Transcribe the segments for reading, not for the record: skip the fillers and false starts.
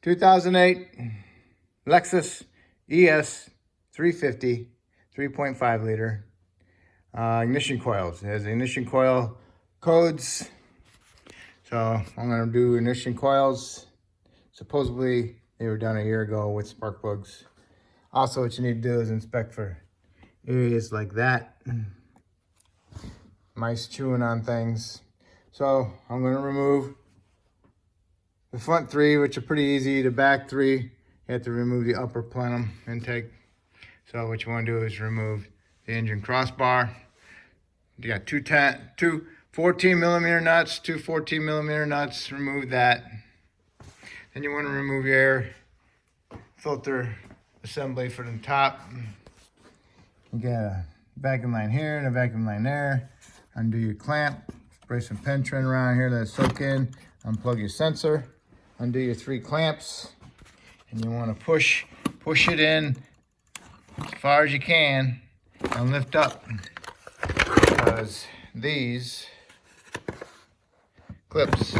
2008 Lexus ES350 3.5 liter ignition coils. It has ignition coil codes. So I'm going to do ignition coils. Supposedly they were done a year ago with spark plugs. Also, what you need to do is inspect for areas like that. Mice chewing on things. So I'm going to remove the front three, which are pretty easy. The back three, you have to remove the upper plenum intake. So what you want to do is remove the engine crossbar. You got two 14 millimeter nuts, two 14 millimeter nuts. Remove that. Then you want to remove your air filter assembly for the top. You got a vacuum line here and a vacuum line there. Undo your clamp. Spray some Pentrin around here, let it soak in. Unplug your sensor. Undo your three clamps. And you want to push it in as far as you can and lift up, because these clips,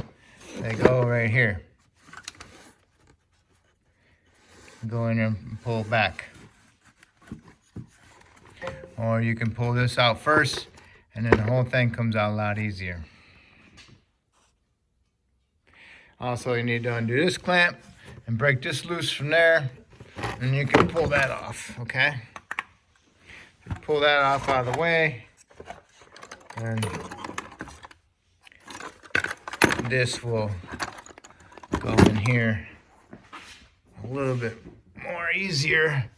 they go right here. Go in there and pull back. Or you can pull this out first and then the whole thing comes out a lot easier. Also, you need to undo this clamp and break this loose from there, and you can pull that off, okay? Pull that off out of the way, and this will go in here a little bit more easier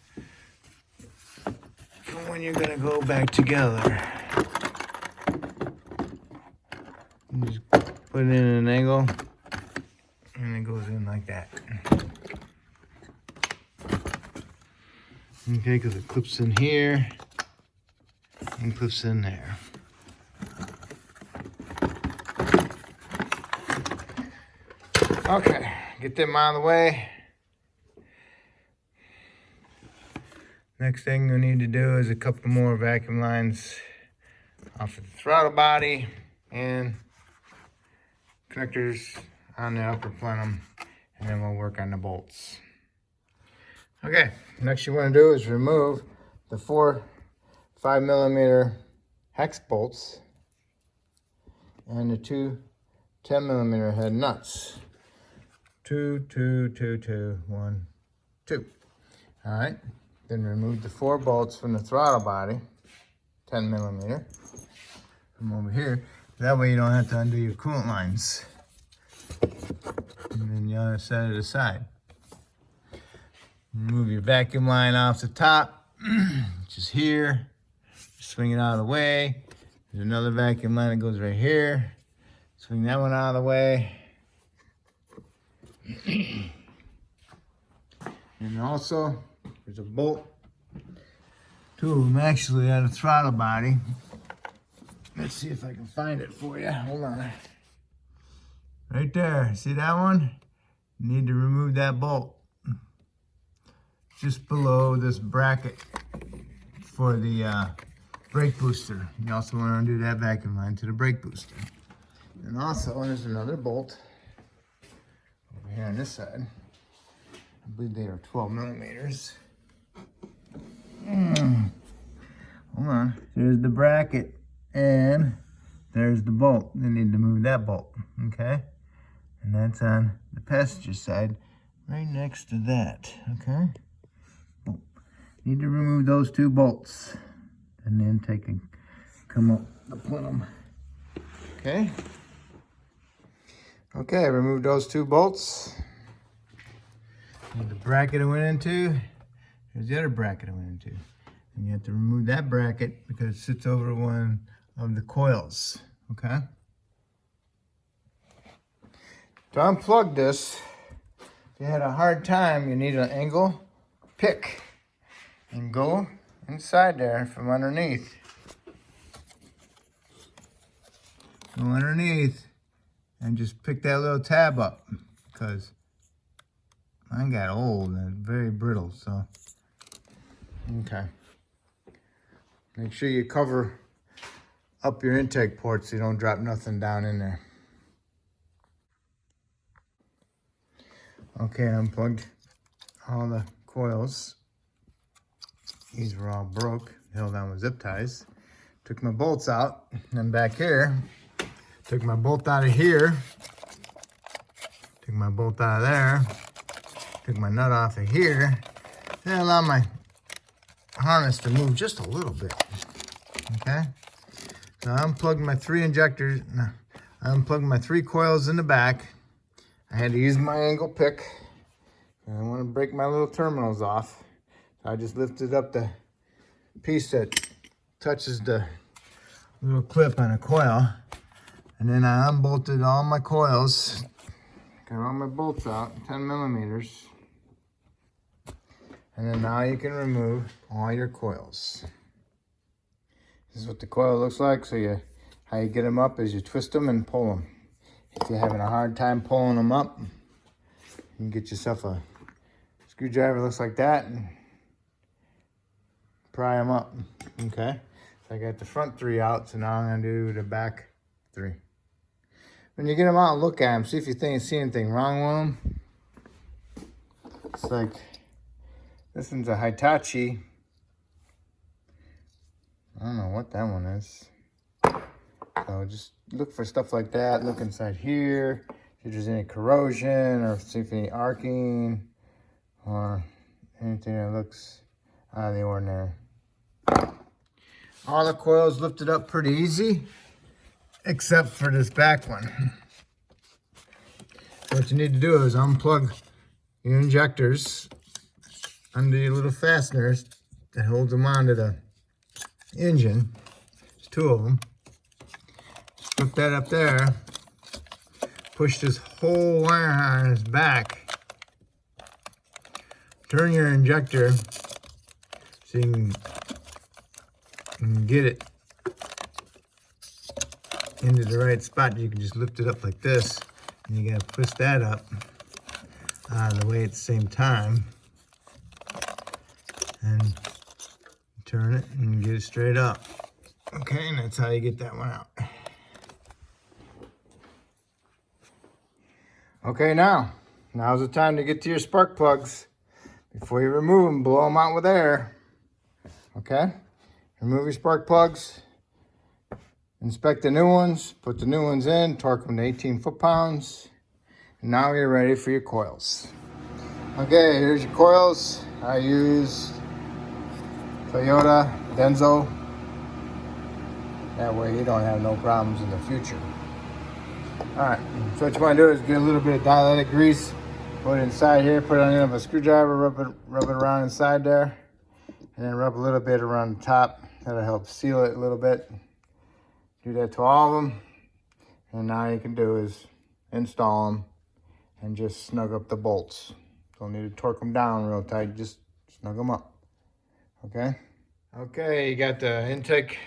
for when you're gonna go back together. You just put it in an angle, and it goes in like that. Okay, because it clips in here and clips in there. Okay, get them out of the way. Next thing we need to do is a couple more vacuum lines off of the throttle body and connectors on the upper plenum, and then we'll work on the bolts. Okay, next you want to do is remove the 4 5mm hex bolts and the 2 10mm head nuts. 2, 2, 2, 2, 1, 2. All right, then remove the 4 bolts from the throttle body, 10mm, from over here. That way you don't have to undo your coolant lines. And then you ought to set it aside. Remove your vacuum line off the top, which is here. Swing it out of the way. There's another vacuum line that goes right here. Swing that one out of the way. And also, there's a bolt. 2 of them actually on the throttle body. Let's see if I can find it for you. Hold on. Right there. See that one? You need to remove that bolt. Just below this bracket for the brake booster. You also want to undo that vacuum line to the brake booster. And also, there's another bolt over here on this side. I believe they are 12mm. Hold on. There's the bracket and there's the bolt. You need to move that bolt, okay? And that's on the passenger side, right next to that, okay? Need to remove those 2 bolts and then take and come up the plenum. Okay. Okay, remove those 2 bolts. And the bracket it went into, there's the other bracket it went into. And you have to remove that bracket because it sits over one of the coils, okay? To unplug this, if you had a hard time, you need an angle pick and go inside there from underneath. Go underneath and just pick that little tab up, because mine got old and very brittle, so. Okay. Make sure you cover up your intake ports so you don't drop nothing down in there. Okay, I unplugged all the coils. These were all broke, held on with zip ties. Took my bolts out, and then back here, took my bolt out of here, took my bolt out of there, took my nut off of here, and allow my harness to move just a little bit. Okay, so I unplugged my 3 injectors. I unplugged my 3 coils in the back. I had to use my angle pick. I want to break my little terminals off. So I just lifted up the piece that touches the little clip on a coil. And then I unbolted all my coils. Got all my bolts out, 10 millimeters. And then now you can remove all your coils. This is what the coil looks like. So how you get them up is you twist them and pull them. If you're having a hard time pulling them up, you can get yourself a screwdriver, looks like that, and pry them up. Okay, so I got the front 3 out, so now I'm gonna do the back 3. When you get them out, look at them, see if you see anything wrong with them. It's like, this one's a Hitachi. I don't know what that one is. So just look for stuff like that. Look inside here, if there's any corrosion, or see if any arcing, or anything that looks out of the ordinary. All the coils lifted up pretty easy, except for this back one. So what you need to do is unplug your injectors under your little fasteners that holds them onto the engine. There's 2 of them. Put that up there, push this whole wire harness back, turn your injector so you can get it into the right spot. You can just lift it up like this, and you gotta push that up out of the way at the same time, and turn it and get it straight up. Okay, and that's how you get that one out. Okay, now's the time to get to your spark plugs. Before you remove them, blow them out with air. Okay, remove your spark plugs, inspect the new ones, put the new ones in, torque them to 18 foot-pounds. And now you're ready for your coils. Okay, here's your coils. I use Toyota Denso. That way you don't have no problems in the future. Alright, so what you want to do is get a little bit of dielectric grease, put it inside here, put it on the end of a screwdriver, rub it around inside there, and then rub a little bit around the top. That'll help seal it a little bit. Do that to all of them, and now you can do is install them and just snug up the bolts. Don't need to torque them down real tight, just snug them up. Okay? Okay, you got the intake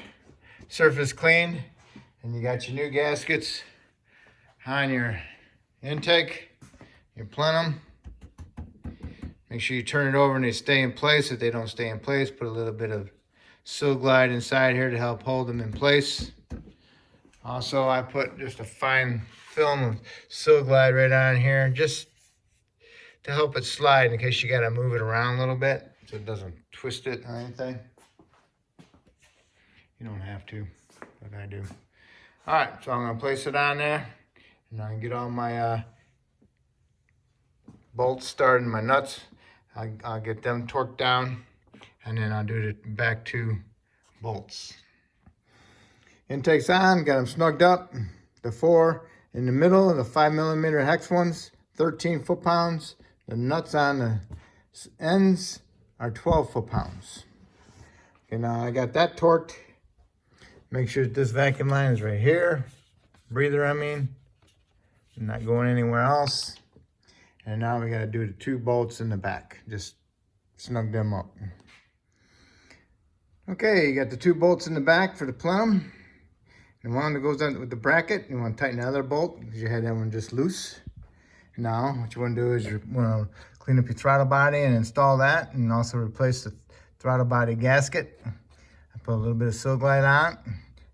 surface cleaned, and you got your new gaskets on your intake, your plenum. Make sure you turn it over and they stay in place. If they don't stay in place, put a little bit of Seal Glide inside here to help hold them in place. Also, I put just a fine film of Seal Glide right on here, just to help it slide in case you gotta move it around a little bit so it doesn't twist it or anything. You don't have to, but I do. All right, so I'm gonna place it on there. And I can get all my bolts started, my nuts. I'll get them torqued down, and then I'll do the back 2 bolts. Intake's on, got them snugged up. The 4 in the middle, the 5 millimeter hex ones, 13 foot-pounds. The nuts on the ends are 12 foot-pounds. Okay, now I got that torqued. Make sure that this vacuum line is right here. Breather, I mean. Not going anywhere else. And now we gotta do the 2 bolts in the back. Just snug them up. Okay, you got the 2 bolts in the back for the plenum. And one that goes on with the bracket. You want to tighten the other bolt because you had that one just loose. Now, what you want to do is you want to clean up your throttle body and install that, and also replace the throttle body gasket. I put a little bit of Seal Glide on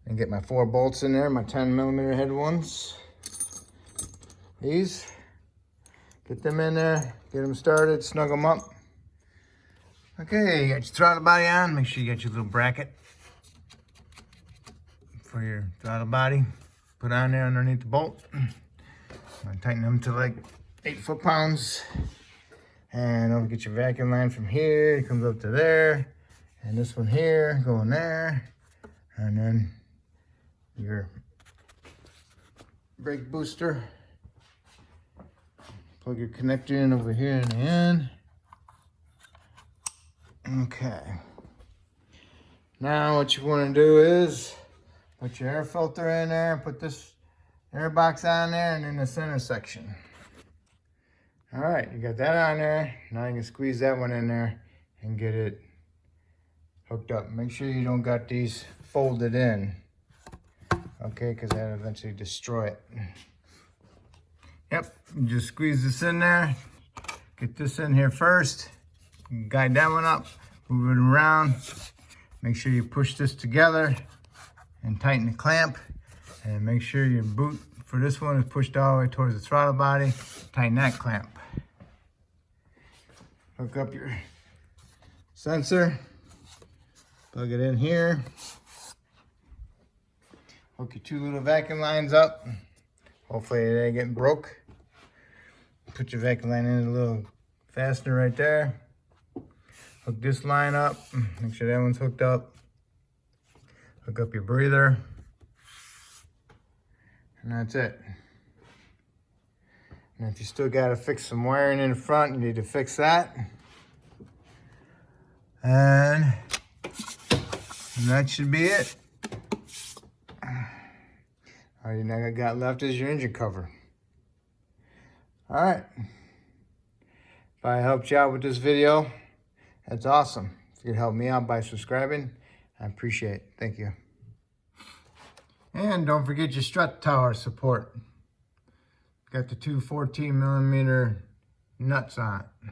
and get my 4 bolts in there, my 10 millimeter head ones. These. Get them in there, get them started, snug them up. Okay, you got your throttle body on. Make sure you got your little bracket for your throttle body. Put on there underneath the bolt. I'm gonna tighten them to like 8 foot-pounds. And don't forget your vacuum line from here. It comes up to there. And this one here, going there. And then your brake booster. Plug your connector in over here in the end. Okay. Now what you want to do is put your air filter in there, put this air box on there, and in the center section. All right, you got that on there. Now you can squeeze that one in there and get it hooked up. Make sure you don't got these folded in, okay, because that'll eventually destroy it. Yep, you just squeeze this in there. Get this in here first. Guide that one up, move it around. Make sure you push this together and tighten the clamp. And make sure your boot for this one is pushed all the way towards the throttle body. Tighten that clamp. Hook up your sensor. Plug it in here. Hook your 2 little vacuum lines up. Hopefully it ain't getting broke. Put your vacuum line in a little fastener right there. Hook this line up. Make sure that one's hooked up. Hook up your breather. And that's it. And if you still got to fix some wiring in the front, you need to fix that. And that should be it. All you now got left is your engine cover. All right. If I helped you out with this video, that's awesome. If you could help me out by subscribing, I appreciate it. Thank you. And don't forget your strut tower support. Got the 2 14mm nuts on it.